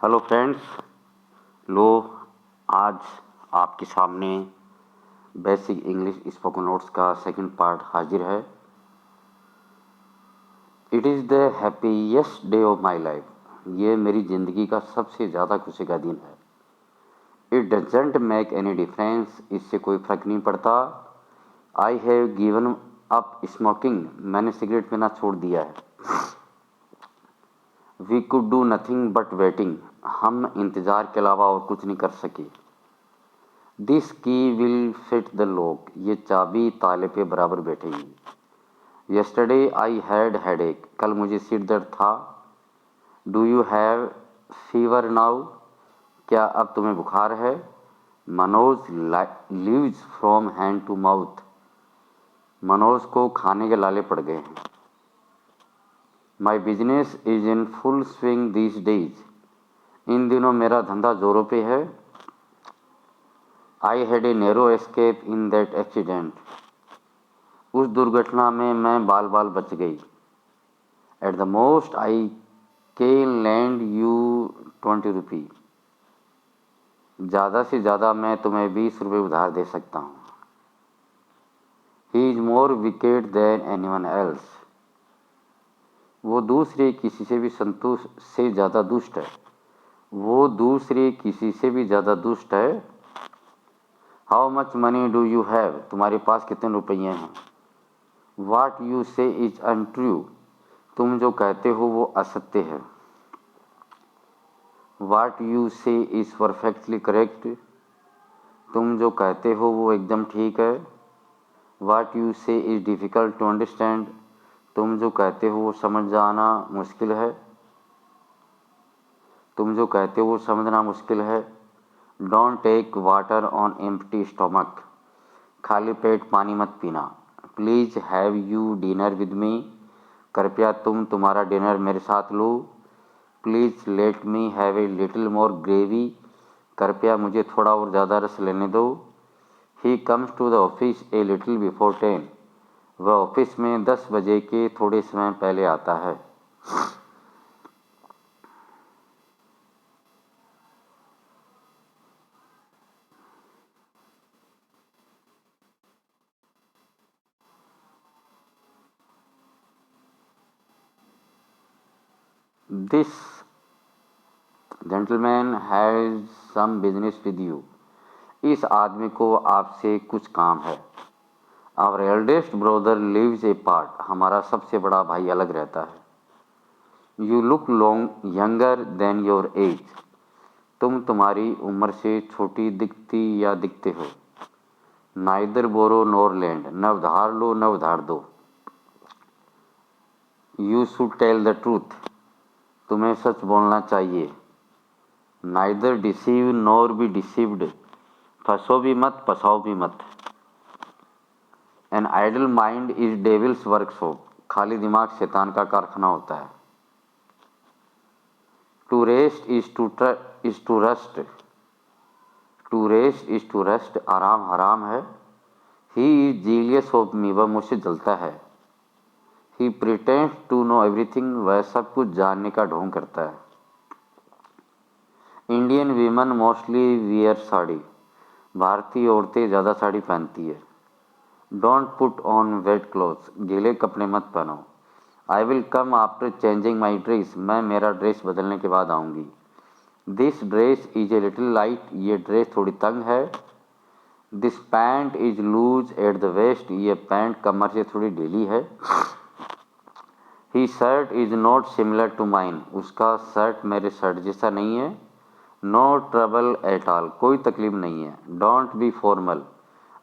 Hello friends. लो, आज आपके सामने बेसिक इंग्लिश स्पोकन नोट्स का सेकंड पार्ट हाजिर है। It is the happiest day of my life. ये मेरी ज़िंदगी का सबसे ज़्यादा खुशी का दिन है। It doesn't make any difference, इससे कोई फ़र्क नहीं पड़ता। I have given up smoking, मैंने सिगरेट पीना छोड़ दिया है। We could do nothing but waiting, हम इंतज़ार के अलावा और कुछ नहीं कर सके। दिस की विल फिट द लॉक, ये चाबी ताले पे बराबर बैठेगी। यस्टरडे आई हैड हेडेक, कल मुझे सिर दर्द था। Do you have fever now, क्या अब तुम्हें बुखार है। Manoj lives from hand to mouth, Manoj को खाने के लाले पड़ गए हैं। My business is in full swing these days, इन दिनों मेरा धंधा जोरों पे है। I had a narrow escape in that accident, उस दुर्घटना में मैं बाल बाल बच गई। At the most I can lend you 20 rupee, ज़्यादा से ज़्यादा मैं तुम्हें 20 रुपये उधार दे सकता हूँ। He is more wicked than anyone else, वो दूसरे किसी से भी संतुष्ट से ज़्यादा दुष्ट है। वो दूसरे किसी से भी ज़्यादा दुष्ट है। How much money do you have, तुम्हारे पास कितने रुपये हैं। वाट यू से इज अनट्रू, तुम जो कहते हो वो असत्य है। वाट यू से इज परफेक्टली करेक्ट, तुम जो कहते हो वो एकदम ठीक है। वाट यू से इज डिफ़िकल्ट टू अंडरस्टैंड, तुम जो कहते हो वो समझ जाना मुश्किल है। तुम जो कहते हो वो समझना मुश्किल है। Don't take water on empty stomach, खाली पेट पानी मत पीना। Please have you dinner with me, कृपया तुम तुम्हारा डिनर मेरे साथ लो। Please let me have a little more gravy, कृपया मुझे थोड़ा और ज़्यादा रस लेने दो। He comes to the office a little before 10, वह ऑफिस में 10 बजे के थोड़े समय पहले आता है। This gentleman has some business with you, इस आदमी को आपसे कुछ काम है। Our eldest brother lives apart, हमारा सबसे बड़ा भाई अलग रहता है। You look long younger than your age, तुम तुम्हारी उम्र से छोटी दिखती या दिखते हो। नाइदर बोरो नोर लैंड, न उधार लो न उधार दो। You should tell the truth, तुम्हें सच बोलना चाहिए। Neither deceive nor be deceived, फंसो भी मत फंसाओ भी मत। An idle mind is devil's workshop, खाली दिमाग शैतान का कारखाना होता है। To rest is to rust, to rest is to rest, आराम हराम है। He is jealous of me, वह मुझसे जलता है। He pretends to know everything, वह सब कुछ जानने का ढोंग करता है। Indian women mostly wear sari, भारतीय औरतें ज़्यादा साड़ी पहनती है। Don't put on wet clothes, गीले कपड़े मत पहनो। I will come after changing my dress, मैं मेरा ड्रेस बदलने के बाद आऊँगी। This dress is a little light, ये ड्रेस थोड़ी तंग है। This pant is loose at the waist, ये पैंट कमर से थोड़ी ढीली है। His shirt is not similar to mine, उसका शर्ट मेरे शर्ट जैसा नहीं है। नो ट्रबल एट ऑल, कोई तकलीफ नहीं है। डोंट बी फॉर्मल,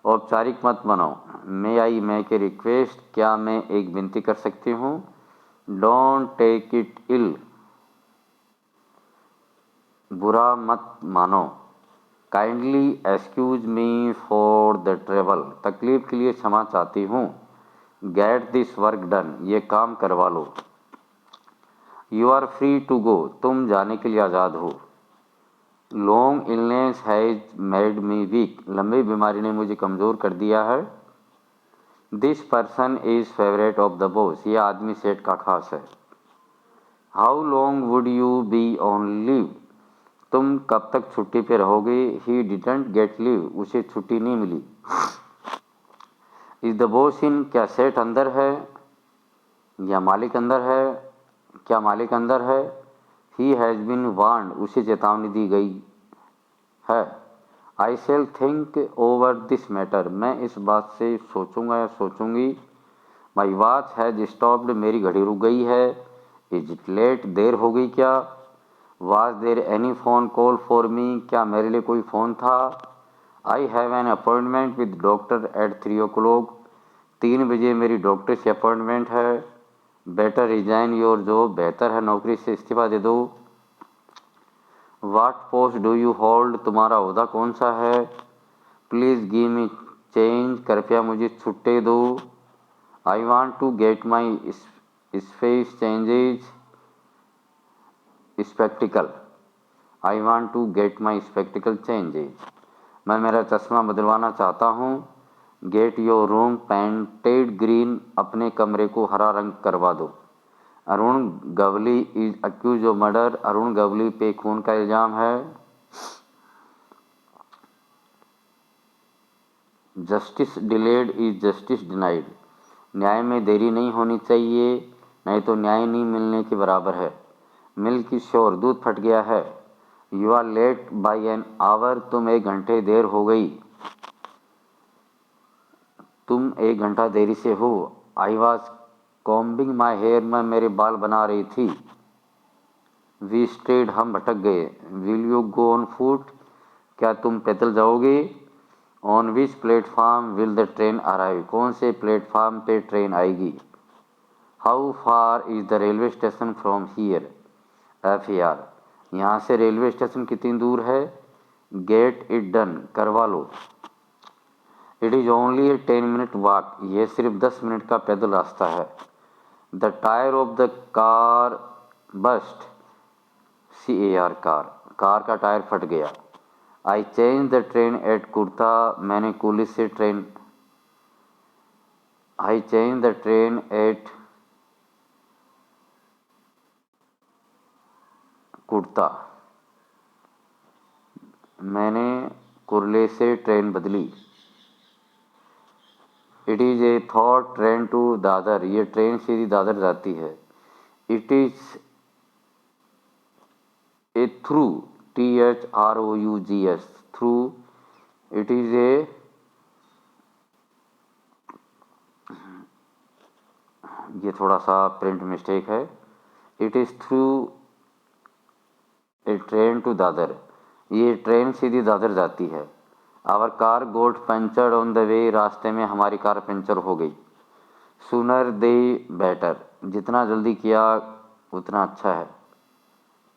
औपचारिक मत बनाओ। मे आई मेक ए रिक्वेस्ट, क्या मैं एक विनती कर सकती हूँ। डोंट टेक इट इल, बुरा मत मानो। Kindly excuse me for the travel, तकलीफ के लिए क्षमा चाहती हूँ। गेट दिस वर्क डन, ये काम करवा लो। You are free to go, तुम जाने के लिए आज़ाद हो। Long illness has made me weak, लंबी बीमारी ने मुझे कमज़ोर कर दिया है। This person is favourite of the boss, यह आदमी सेठ का खास है। How long would you be on leave, तुम कब तक छुट्टी पे रहोगे? ही डिडंट गेट लीव, उसे छुट्टी नहीं मिली। इज द बॉस इन, क्या सेठ अंदर है या मालिक अंदर है? क्या मालिक अंदर है? ही हैज़ बीन वार्न्ड, उसे चेतावनी दी गई है। आई शैल थिंक ओवर दिस मैटर, मैं इस बात से सोचूंगा या सोचूंगी। माई वॉच हैज स्टॉप्ड, मेरी घड़ी रुक गई है। इज इट लेट, देर हो गई क्या? Was there any phone call for me, क्या मेरे लिए कोई फ़ोन था? I have an appointment with doctor at 3 o'clock, 3 बजे मेरी डॉक्टर से अपॉइंटमेंट है। बेटर रिजाइन योर जॉब, बेहतर है नौकरी से इस्तीफा दे दो। वाट पोस्ट डू यू होल्ड, तुम्हारा ओहदा कौन सा है? प्लीज़ गिव मी चेंज, कृपया मुझे छुट्टे दो। I want to get my space changes spectacle, I want to get my spectacle changes, मैं मेरा चश्मा बदलवाना चाहता हूँ। Get your room painted green, अपने कमरे को हरा रंग करवा दो। Arun Gawli is accuse of murder, Arun Gawli पे खून का इल्ज़ाम है। Justice delayed is justice denied, न्याय में देरी नहीं होनी चाहिए, नहीं तो न्याय नहीं मिलने के बराबर है। मिल्क इज श्योर, दूध फट गया है। You are late by an hour, तुम 1 घंटे देर हो गई। तुम 1 घंटा देरी से हो। I was combing my hair, मैं मेरे बाल बना रही थी। वी स्ट्रेड, हम भटक गए। Will you go on foot, क्या तुम पैदल जाओगे? On which platform will the train arrive, कौन से प्लेटफार्म पे ट्रेन आएगी? How far is the railway station from here? F A R, यहाँ से रेलवे स्टेशन कितनी दूर है? गेट इट डन, करवा लो। It is only a 10 minute walk, यह सिर्फ 10 मिनट का पैदल रास्ता है। The tyre of the car burst, CAR car, car का टायर फट गया। I change the train at Kurla, मैंने कुली से train, I change the train at Kurla, मैंने कुरले से ट्रेन बदली। It is a through train to Dadar, ये ट्रेन सीधी दादर जाती है। It is A through, THROUGS, through, it is a, ये थोड़ा सा प्रिंट मिस्टेक है। It is through a train to Dadar, ये ट्रेन सीधी दादर जाती है। Our car got punctured on the way, रास्ते में हमारी कार पंचर हो गई। सूनर दे बेटर, जितना जल्दी किया उतना अच्छा है।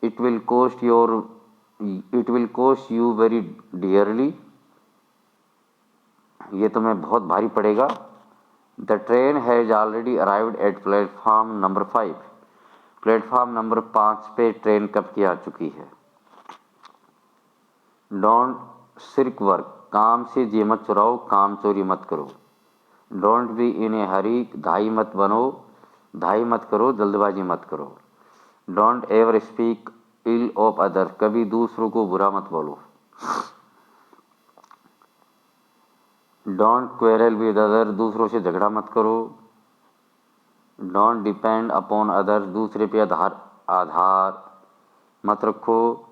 It will cost your, it will cost you very dearly, ये तुम्हें बहुत भारी पड़ेगा। The train has already arrived at platform number 5, platform number 5 पे ट्रेन कब की आ चुकी है। डोंट सिर्क वर्क, काम से जी मत चुराओ, काम चोरी मत करो। डोंट बी इन ए हरी, धाई मत बनो, धाई मत करो, जल्दबाजी मत करो। Don't ever speak ill of other, कभी दूसरों को बुरा मत बोलो। डोंट क्वेरल विद अदर, दूसरों से झगड़ा मत करो। डोंट डिपेंड अपॉन अदर, दूसरे पे आधार मत रखो।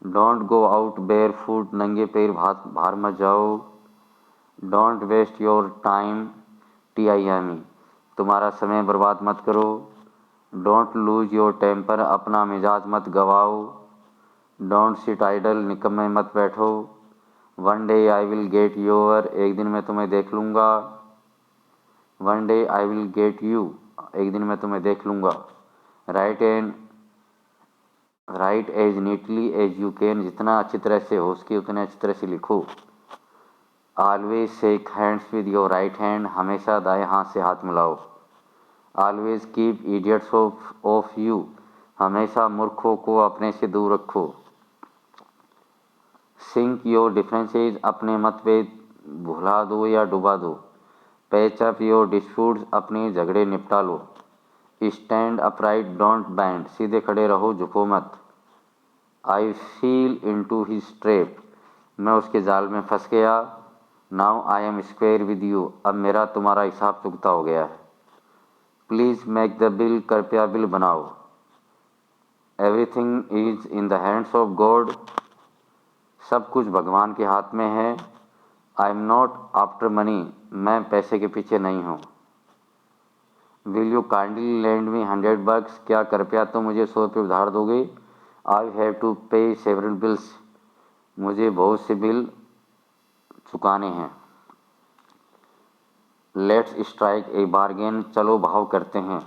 Don't go out barefoot, नंगे पैर बाहर मत जाओ। Don't waste your time, TIME, तुम्हारा समय बर्बाद मत करो। डोंट लूज योर टेम्पर, अपना मिजाज मत गवाओ। डोंट सिट आइडल, निकम्मे मत बैठो। One day I will get your, एक दिन मैं तुम्हें देख लूँगा। One day I will get you, एक दिन मैं तुम्हें देख लूँगा। Write as neatly as you can, जितना अच्छी तरह से हो सके उतने अच्छी तरह से लिखो। Always shake hands with your right hand, हमेशा दाएं हाथ से हाथ मिलाओ। Always keep idiots of you, हमेशा मूर्खों को अपने से दूर रखो। सिंक योर डिफरेंसेज, अपने मतभेद भुला दो या डुबा दो। पैच अप योर डिस्प्यूट्स, अपने झगड़े निपटा लो। स्टैंड अपराइट डोंट बैंड, सीधे खड़े रहो, झुको मत। I feel into his trap, मैं उसके जाल में फंस गया। Now I am square with you, अब मेरा तुम्हारा हिसाब चुकता हो गया है। प्लीज़ मेक द बिल, कृपया बिल बनाओ। Everything is in the hands of God, सब कुछ भगवान के हाथ में है। I am not after money, मैं पैसे के पीछे नहीं हूँ। विल यू काइंडली लैंड मी $100, क्या कृपया तुम मुझे 100 रुपये उधार दोगे। आई हैव टू पे सेवरल बिल्स, मुझे बहुत से बिल चुकाने हैं। लेट्स स्ट्राइक ए बार्गेन, चलो भाव करते हैं।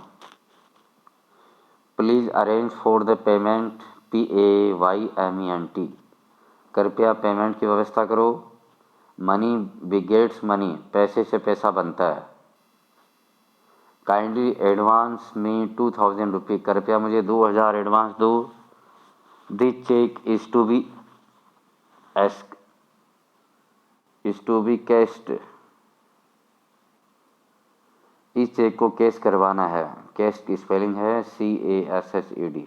Please arrange for the payment, PAYMENT, कृपया पेमेंट की व्यवस्था करो। मनी बिगेट्स मनी, पैसे से पैसा बनता है। काइंडली एडवांस मी 2000 रुपये, कृपया मुझे 2000 एडवांस दो। This cheque is to be cashed, इस चेक को कैश करवाना है। कैश की स्पेलिंग है CASSED।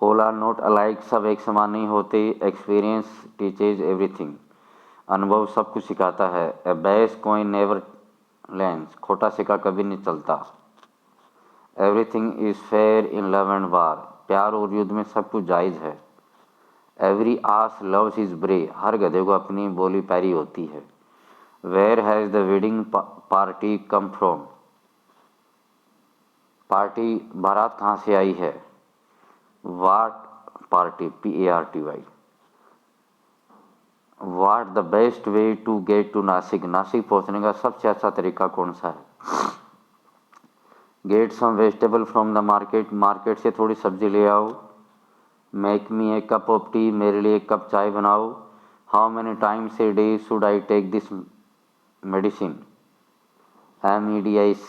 All are not alike, सब एक समान नहीं होते। एक्सपीरियंस टीचेज एवरीथिंग, अनुभव सब कुछ सिखाता है। ए बेस कॉइन नेवर लैंड्स, खोटा सिक्का कभी नहीं चलता। Everything is fair in love and वार, प्यार और युद्ध में सब कुछ जायज़ है। एवरी आस लव्स हिज ब्रे, हर गधे को अपनी बोली पैरी होती है। Where has the wedding party come from, party बारात कहाँ से आई है। What party, PARTY। What the best way to get to Nashik, Nashik पहुँचने का सबसे अच्छा तरीका कौन सा है। Get some vegetable from the market, market से थोड़ी सब्जी ले आओ। Make me a cup of tea, मेरे लिए एक कप चाय बनाओ। How many times a day should I take this medicine, MEDICIN,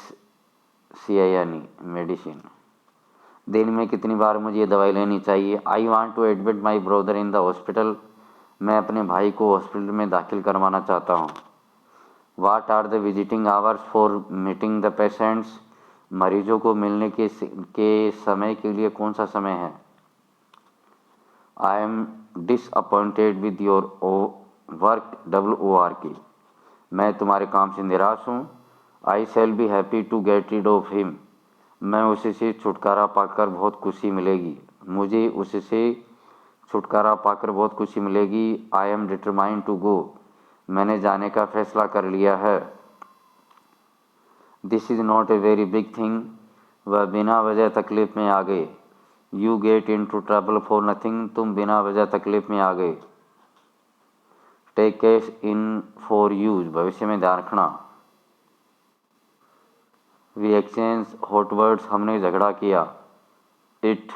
medicine. दिन में कितनी बार मुझे ये दवाई लेनी चाहिए। I want to admit my brother in the hospital, मैं अपने भाई को हॉस्पिटल में दाखिल करवाना चाहता हूँ। What are the visiting hours for meeting the patients, मरीजों को मिलने के समय के लिए कौन सा समय है। I am disappointed with your work, WORK, मैं तुम्हारे काम से निराश हूँ। I shall be happy to get rid of him, मैं उससे छुटकारा पाकर बहुत खुशी मिलेगी, मुझे उससे छुटकारा पाकर बहुत खुशी मिलेगी। I am determined to go, मैंने जाने का फैसला कर लिया है। This is not a very big thing, वह बिना वजह तकलीफ में आ गए। You get into trouble for nothing, तुम बिना वजह तकलीफ में आ गए। Take cash in for use, भविष्य में ध्यान रखना। वी एक्सचेंज हॉट वर्ड्स, हमने झगड़ा किया। इट,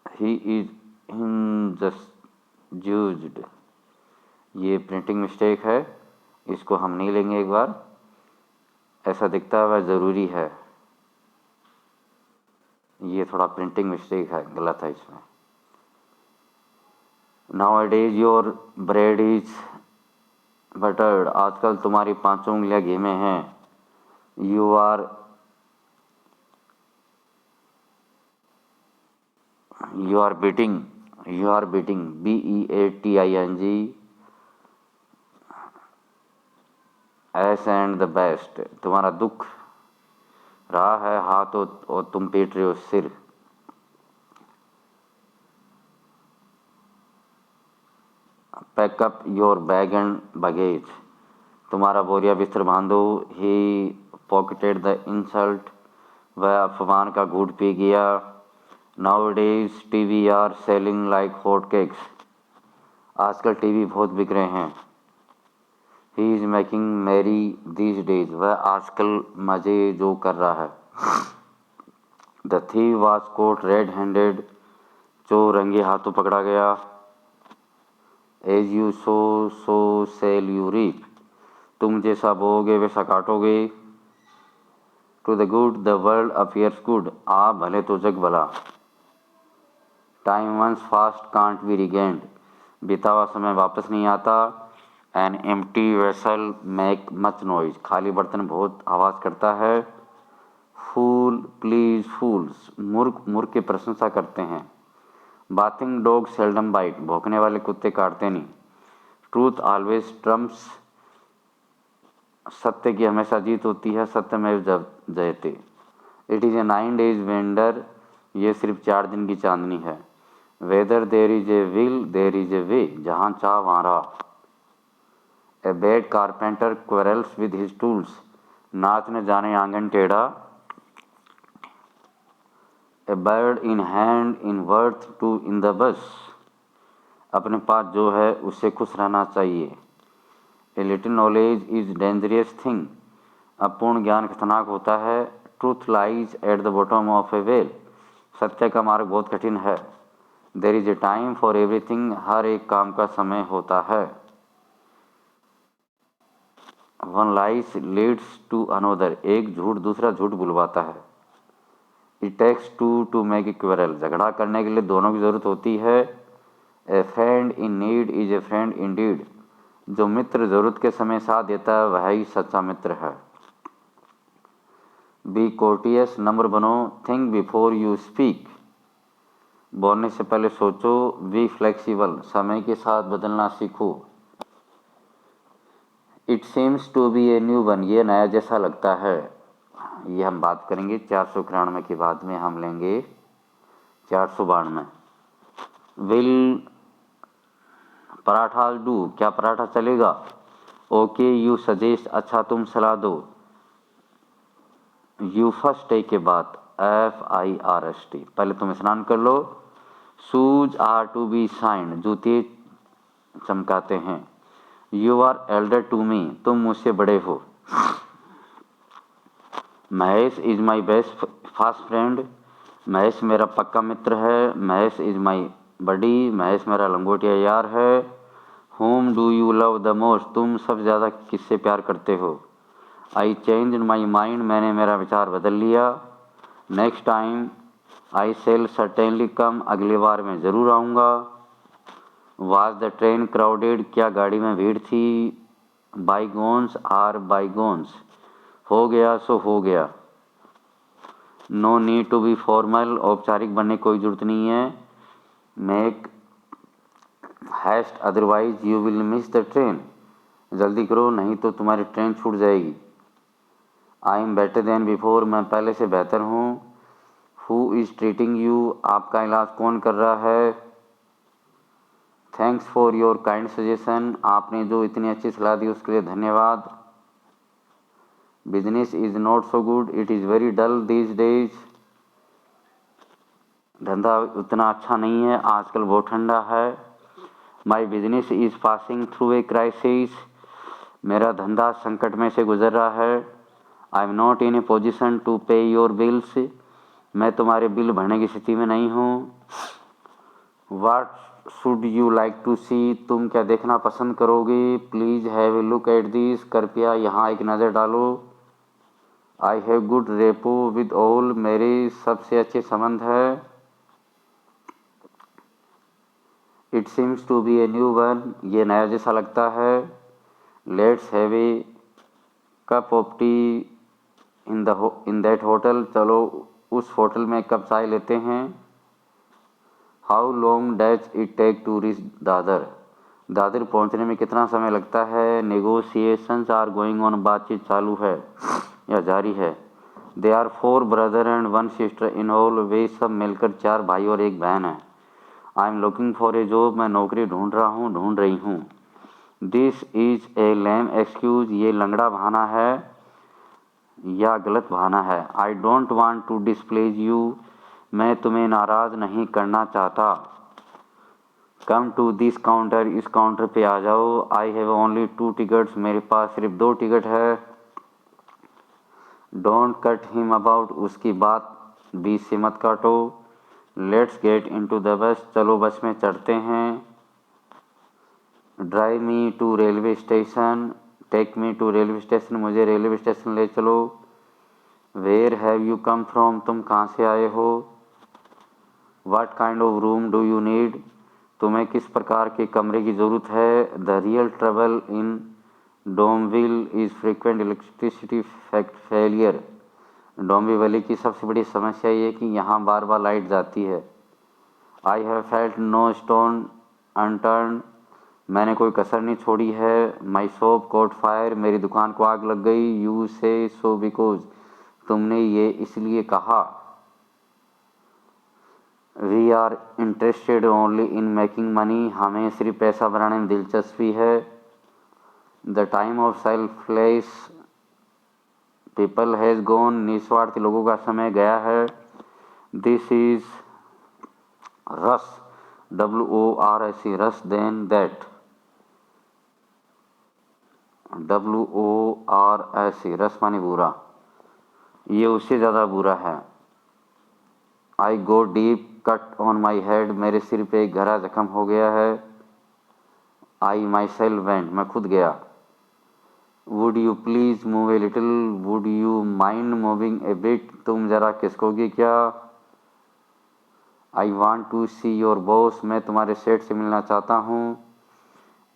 ही इज इनजस्टिस्ड, ये प्रिंटिंग मिस्टेक है, इसको हम नहीं लेंगे एक बार। ऐसा दिखता है वह ज़रूरी है, ये थोड़ा प्रिंटिंग मिस्टेक है, गलत है इसमें। Nowadays your bread is buttered, आजकल तुम्हारी 5 उंगलियां घी में हैं। You are beating, BEATING, us and the best, तुम्हारा दुख रहा है हाथ और तुम पीट रहे हो सिर। Pack up your bag and baggage, तुम्हारा बोरिया बिस्तर बांधो। ही पॉकेटेड द इंसल्ट, वह अपमान का घूंट पी गया। Nowadays TV are selling like hot cakes, आजकल TV बहुत बिक रहे हैं। He is making merry these days, वह आजकल मजे जो कर रहा है। The thief was caught red handed, चोर रंगे हाथों पकड़ा गया। As you sow shall you reap, तुम जैसा बोओगे वैसा काटोगे। To the good the world appears good, आप भले तो जग भला। Time once past can't B regained, बीता हुआ समय वापस नहीं आता। An empty vessel make much noise, खाली बर्तन बहुत आवाज़ करता है। फूल प्लीज फूल्स, मूर्ख मूर्ख की प्रशंसा करते हैं। बाथिंग डॉग सेल्डम बाइट, भौंकने वाले कुत्ते काटते नहीं। ट्रूथ ऑलवेज ट्रम्प्स, सत्य की हमेशा जीत होती है। सत्यमेव जयते। It is a 9 days wonder, ये सिर्फ 4 दिन की चांदनी है। Where there there is a will there is a way, जहाँ चाह वहाँ राह। A bad carpenter quarrels with his tools, नाच न जाने आंगन टेढ़ा। A bird in hand is worth two in the bush, अपने पास जो है उससे खुश रहना चाहिए। A little knowledge is dangerous thing, अपूर्ण ज्ञान खतरनाक होता है। Truth lies at the bottom of a well, सत्य का मार्ग बहुत कठिन है। There is a time for everything, हर एक काम का समय होता है। One lies leads to another, एक झूठ दूसरा झूठ बुलवाता है। It takes two to make a quarrel, झगड़ा करने के लिए दोनों की जरूरत होती है। A friend in need is a friend indeed, जो मित्र जरूरत के समय साथ देता है वही सच्चा मित्र है। बी कोर्टियस, नम्र बनो। थिंक बिफोर यू स्पीक, बोलने से पहले सोचो। बी फ्लेक्सिबल, समय के साथ बदलना सीखो। It seems to be a new one, ये नया जैसा लगता है। ये हम बात करेंगे 491 के बाद में हम लेंगे 492। विल पराठा डू, क्या पराठा चलेगा। ओके यू सजेस्ट, अच्छा तुम सलाह दो। यू फर्स्ट टेक के बाद FIRST, पहले तुम स्नान कर लो। Shoes are to be shined, जूते चमकाते हैं। You are elder to me, तुम मुझसे बड़े हो। Mahesh is my best fast friend, Mahesh मेरा पक्का मित्र है। Mahesh is my buddy, Mahesh मेरा लंगोटिया यार है। Whom do you love the most, तुम सबसे ज़्यादा किससे प्यार करते हो। आई चेंज माई माइंड, मैंने मेरा विचार बदल लिया। Next time I shall certainly come, अगली बार मैं ज़रूर आऊँगा। वाज द ट्रेन क्राउडेड, क्या गाड़ी में भीड़ थी। बाईगोन्स आर बाईगोन्स, हो गया सो हो गया। No need to be formal, औपचारिक बनने की कोई ज़रूरत नहीं है। Make haste otherwise you will miss the train, जल्दी करो नहीं तो तुम्हारी ट्रेन छूट जाएगी। I am better than before, मैं पहले से बेहतर हूँ। हु इज़ ट्रीटिंग यू, आपका इलाज कौन कर रहा है। Thanks for your kind suggestion, आपने जो इतनी अच्छी सलाह दी उसके लिए धन्यवाद। Business is not so good, it is very dull these days, धंधा उतना अच्छा नहीं है आजकल, बहुत ठंडा है। My business is passing through a crisis, मेरा धंधा संकट में से गुजर रहा है। I am not in a position to pay your bills, मैं तुम्हारे बिल भरने की स्थिति में नहीं हूँ। What should you like to see, तुम क्या देखना पसंद करोगे। Please have a look at this, कृपया यहाँ एक नज़र डालो। I have good rapport with all, मेरे सबसे अच्छे संबंध है। It seems to be a new one, ये नया जैसा लगता है। Let's have a cup of tea in that hotel, चलो उस होटल में कप चाय लेते हैं। How long does it take to reach Dadar, Dadar पहुंचने में कितना समय लगता है। नेगोशिएशंस आर गोइंग ऑन, बातचीत चालू है या जारी है। They are 4 brother and 1 sister in all, वे सब मिलकर 4 भाई और 1 बहन है। I am looking for a job, मैं नौकरी ढूंढ रही हूँ। This is a lame excuse, ये लंगड़ा बहाना है या गलत बहाना है। I don't want to displease you, मैं तुम्हें नाराज़ नहीं करना चाहता। कम टू दिस काउंटर, इस काउंटर पे आ जाओ। आई हैव ओनली 2 टिकट्स, मेरे पास सिर्फ 2 टिकट है। डोंट कट हिम अबाउट, उसकी बात बीच से मत काटो। Let's get into the bus, चलो बस में चढ़ते हैं। Drive me to railway station, take me to railway station, मुझे रेलवे स्टेशन ले चलो। Where have you come from, तुम कहाँ से आए हो। What kind of room do you need, तुम्हें किस प्रकार के कमरे की ज़रूरत है। The real trouble in Dombivli is frequent electricity failure, Dombivli की सबसे बड़ी समस्या ये कि यहाँ बार बार लाइट जाती है। I have felt no stone unturn, मैंने कोई कसर नहीं छोड़ी है। माई शॉप कॉट फायर, मेरी दुकान को आग लग गई। यू से सो बिकॉज, तुमने ये इसलिए कहा। We are interested only in making money, हमें सिर्फ पैसा बनाने में दिलचस्पी है। The time of selfless people has gone, निस्वार्थी लोगों का समय गया है। This is worse, WORS, worse than that, WORS, worse मानी बुरा, ये उससे ज़्यादा बुरा है। I go deep cut on my head, मेरे सिर पे एक गहरा जख्म हो गया है। आई माई सेल्फ वेंट, मैं खुद गया। Would you please move a little, would you mind moving a bit, तुम ज़रा खिसकोगे क्या। I want to see your boss, मैं तुम्हारे सेठ से मिलना चाहता हूँ।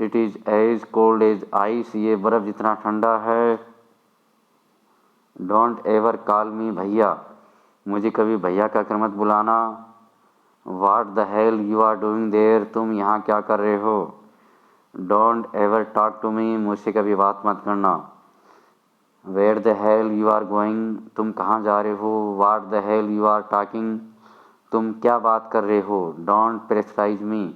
It is as cold as ice, ये बर्फ़ जितना ठंडा है। डोंट एवर कॉल मी भैया, मुझे कभी भैया कहकर मत बुलाना। What the hell you are doing there, तुम यहाँ क्या कर रहे हो। Don't ever talk to me, मुझसे कभी बात मत करना। Where the hell you are going, तुम कहाँ जा रहे हो। What the hell you are talking, तुम क्या बात कर रहे हो। डोंट प्रेशराइज मी,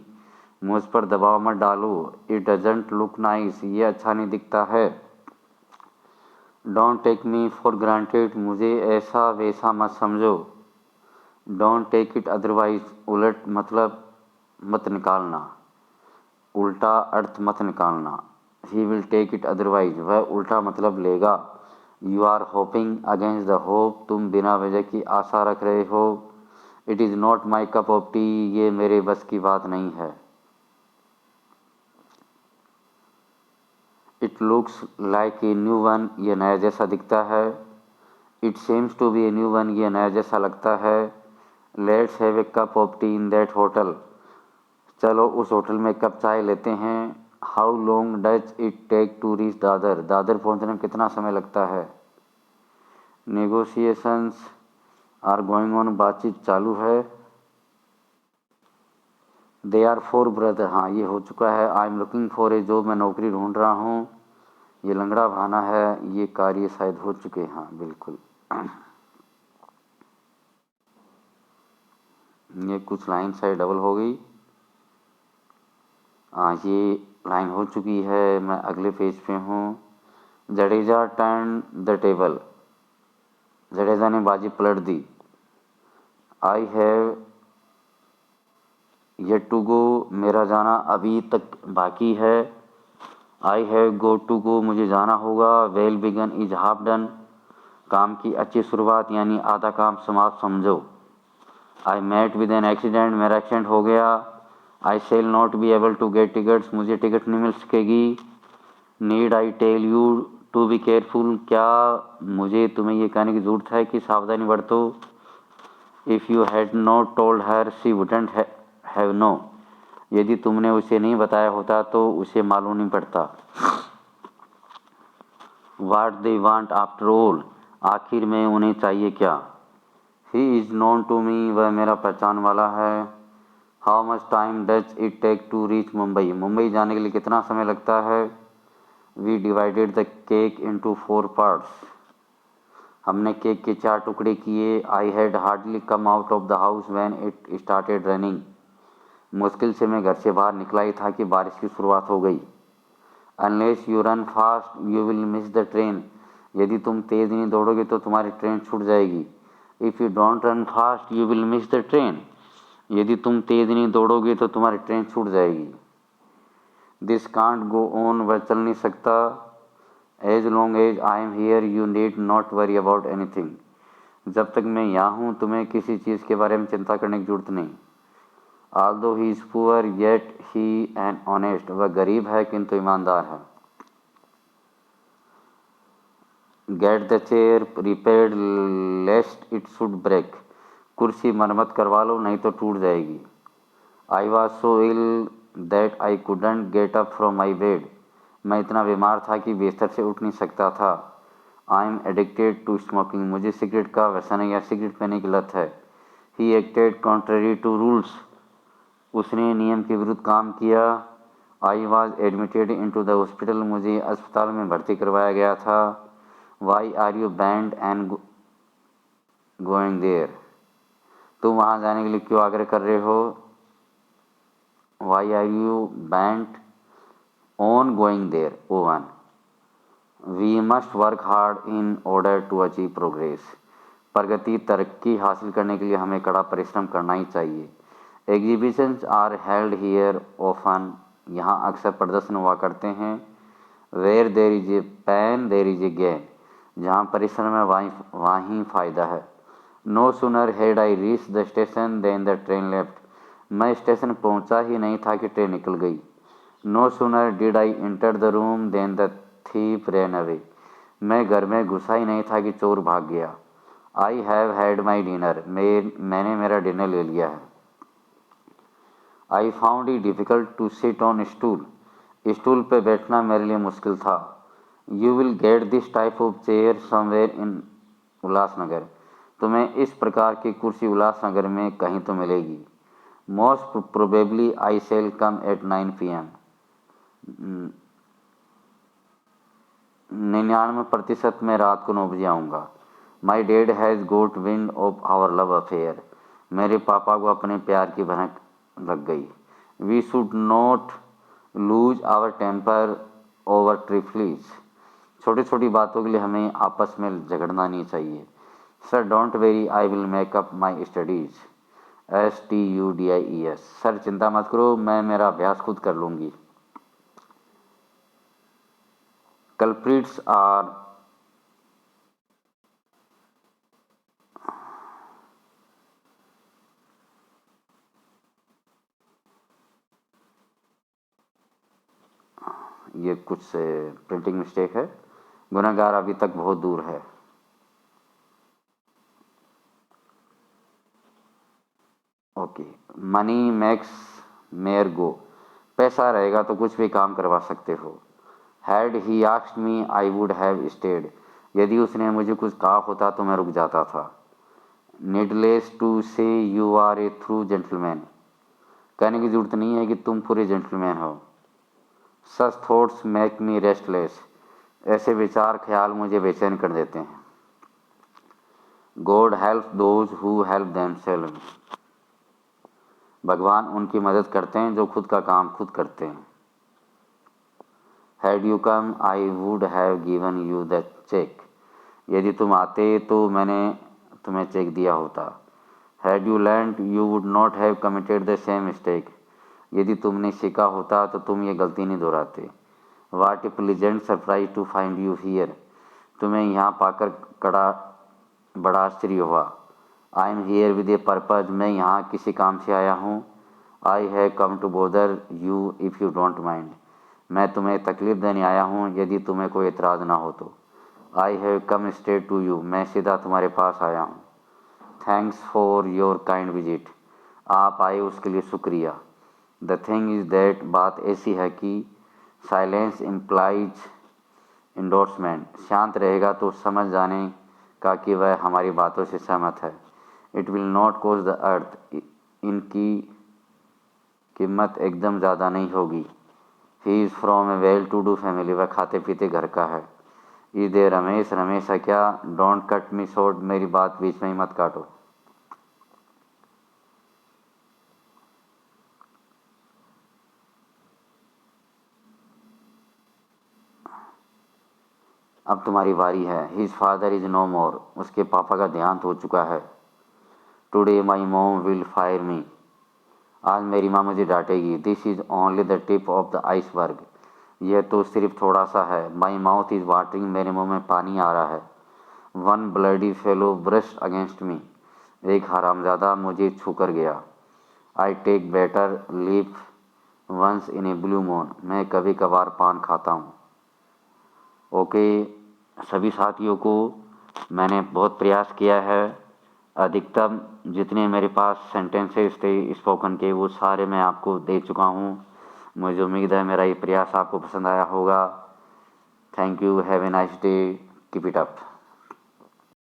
मुझ पर दबाव मत डालो। इट डजंट लुक नाइस, ये अच्छा नहीं दिखता है। Don't take me for granted, मुझे ऐसा वैसा मत समझो। डोंट टेक इट अदरवाइज, उलट मतलब मत निकालना, उल्टा अर्थ मत निकालना। He will take it otherwise, वह उल्टा मतलब लेगा। You are hoping against the hope, तुम बिना वजह की आशा रख रहे हो। It is not my cup of tea, ये मेरे बस की बात नहीं है। It looks like a new one, ये नया जैसा दिखता है। It seems to be a new one, ये नया जैसा लगता है। Let's have a cup of tea in that hotel, चलो उस होटल में कप चाय लेते हैं। How long does it take to reach Dadar, Dadar पहुंचने में कितना समय लगता है। नेगोशिएशंस आर गोइंग ऑन, बातचीत चालू है। दे आर फोर ब्रदर, हाँ ये हो चुका है। I am looking for a job, मैं नौकरी ढूंढ रहा हूँ। ये लंगड़ा भाना है, ये कार्य शायद हो चुके हैं, हाँ बिल्कुल। ये कुछ लाइन शायद डबल हो गई। हाँ ये लाइन हो चुकी है, मैं अगले पेज पे हूँ। Jadeja turn the table, Jadeja ने बाजी पलट दी। I have yet to go, मेरा जाना अभी तक बाकी है। I have go to go, मुझे जाना होगा। Well begun is half done, काम की अच्छी शुरुआत यानी आधा काम समाप्त समझो। I met with an accident, मेरा एक्सीडेंट हो गया। I shall not be able to get tickets, मुझे टिकट नहीं मिल सकेगी। Need I tell you to be careful, क्या मुझे तुम्हें ये कहने की ज़रूरत है कि सावधानी बरतो। If you had not told her she wouldn't have no, यदि तुमने उसे नहीं बताया होता तो उसे मालूम नहीं पड़ता। What they want after all, आखिर में उन्हें चाहिए क्या। He is known to me, वह मेरा पहचान वाला है। How much time does it take to reach Mumbai, Mumbai जाने के लिए कितना समय लगता है। We divided the cake into 4 parts, हमने केक के 4 टुकड़े किए। I had hardly come out of the house when it started running, मुश्किल से मैं घर से बाहर निकला ही था कि बारिश की शुरुआत हो गई। Unless you run fast you will miss the train, यदि तुम तेज़ नहीं दौड़ोगे तो तुम्हारी ट्रेन छूट जाएगी। If you don't run fast you will miss the train, यदि तुम तेज़ नहीं दौड़ोगे तो तुम्हारी ट्रेन छूट जाएगी। दिस कांट गो ऑन, वह चल नहीं सकता। As long as I am here you need not worry about anything, जब तक मैं यहाँ हूँ तुम्हें किसी चीज़ के बारे में चिंता करने की जरूरत नहीं। Although he is poor yet he an honest, वह गरीब है किंतु ईमानदार है। Get the chair repaired lest it should break, कुर्सी मरम्मत करवा लो नहीं तो टूट जाएगी। I was so ill that I couldn't get up from my bed, मैं इतना बीमार था कि बिस्तर से उठ नहीं सकता था। I am addicted to smoking, मुझे सिगरेट का व्यसन है या सिगरेट पीने की लत है। He acted contrary to rules, उसने नियम के विरुद्ध काम किया। I was admitted into the hospital, मुझे अस्पताल में भर्ती करवाया गया था। Why are you bend and going there, तुम वहाँ जाने के लिए क्यों आग्रह कर रहे हो। Why are you bent on going there. ओवन, we must work hard in order to achieve progress, प्रगति तरक्की हासिल करने के लिए हमें कड़ा परिश्रम करना ही चाहिए। Exhibitions are held here often, यहाँ अक्सर प्रदर्शन हुआ करते हैं। Where there is a pain there is a gain, जहाँ परिश्रम है वहीं फ़ायदा है। No sooner had I reach the station than the train left, मैं स्टेशन पहुँचा ही नहीं था कि ट्रेन निकल गई। No sooner did I enter the room than the thief ran away, मैं घर में घुसा ही नहीं था कि चोर भाग गया। I have had my dinner, मैंने मेरा डिनर ले लिया है। I found it difficult to sit on stool, stool पे बैठना मेरे लिए मुश्किल था। You will get this type of chair somewhere in Ulhasnagar, तुम्हें इस प्रकार की कुर्सी उल्लासनगर में कहीं तो मिलेगी। Most probably I shall come at 9 PM, 99% में रात को 9 बजे आऊँगा। My dad has got wind of our love affair, मेरे पापा को अपने प्यार की भनक लग गई। We should not lose our temper over trifles, छोटी छोटी बातों के लिए हमें आपस में झगड़ना नहीं चाहिए। Sir don't very, I will make up my studies. STUDIES, sir चिंता मत करो, मैं मेरा अभ्यास खुद कर लूँगी। कल्प्रिट्स आर ये कुछ प्रिंटिंग मिस्टेक है, गुनहगार अभी तक बहुत दूर है। ओके, मनी मैक्स मेयर गो, पैसा रहेगा तो कुछ भी काम करवा सकते हो। Had he asked me I would have stayed, यदि उसने मुझे कुछ कहा होता तो मैं रुक जाता था। Needless to say you are a thorough gentleman, कहने की जरूरत नहीं है कि तुम पूरे जेंटलमैन हो। सच थॉट्स मेक मी रेस्टलेस, ऐसे विचार ख्याल मुझे बेचैन कर देते हैं। God help those who help themselves, भगवान उनकी मदद करते हैं जो खुद का काम खुद करते हैं। Had you come I would have given you the cheque, यदि तुम आते तो मैंने तुम्हें चेक दिया होता। Had you learned you would not have committed the same mistake, यदि तुमने सीखा होता तो तुम ये गलती नहीं दोहराते। What a pleasant surprise to find you here, तुम्हें यहाँ पाकर बड़ा आश्चर्य हुआ। I am here with a purpose, मैं यहाँ किसी काम से आया हूँ। I have come to bother you if you don't mind, मैं तुम्हें तकलीफ़ देने आया हूँ यदि तुम्हें कोई एतराज़ ना हो तो। I have come straight to you, मैं सीधा तुम्हारे पास आया हूँ। Thanks for your kind visit, आप आए उसके लिए शुक्रिया। द थिंग इज़ दैट, बात ऐसी है कि साइलेंस इम्प्लाइज इंडोर्समेंट, शांत रहेगा तो समझ जाने का कि वह हमारी बातों से सहमत है। It will not cause the earth, इनकी कीमत एकदम ज़्यादा नहीं होगी। He is from a well to do family, वह खाते पीते घर का है। इज दे रमेश, रमेश है क्या। डोंट कट मी शॉर्ट, मेरी बात बीच में ही मत काटो। अब तुम्हारी बारी है। His father is no more, उसके पापा का देहांत हो चुका है। Today my mom will fire me, आज मेरी माँ मुझे डांटेगी। This is only the tip of the iceberg, यह तो सिर्फ थोड़ा सा है। माई माउथ इज वाटरिंग, मेरे मुंह में पानी आ रहा है। One bloody fellow brush against me, एक हरामजादा मुझे छू कर गया। I take better leaf once in a blue moon, मैं कभी कभार पान खाता हूँ। ओके सभी साथियों को मैंने बहुत प्रयास किया है, अधिकतम जितने मेरे पास सेंटेंसेस थे स्पोकन के वो सारे मैं आपको दे चुका हूँ। मुझे उम्मीद है मेरा ये प्रयास आपको पसंद आया होगा। Thank you, have a nice day, keep it up.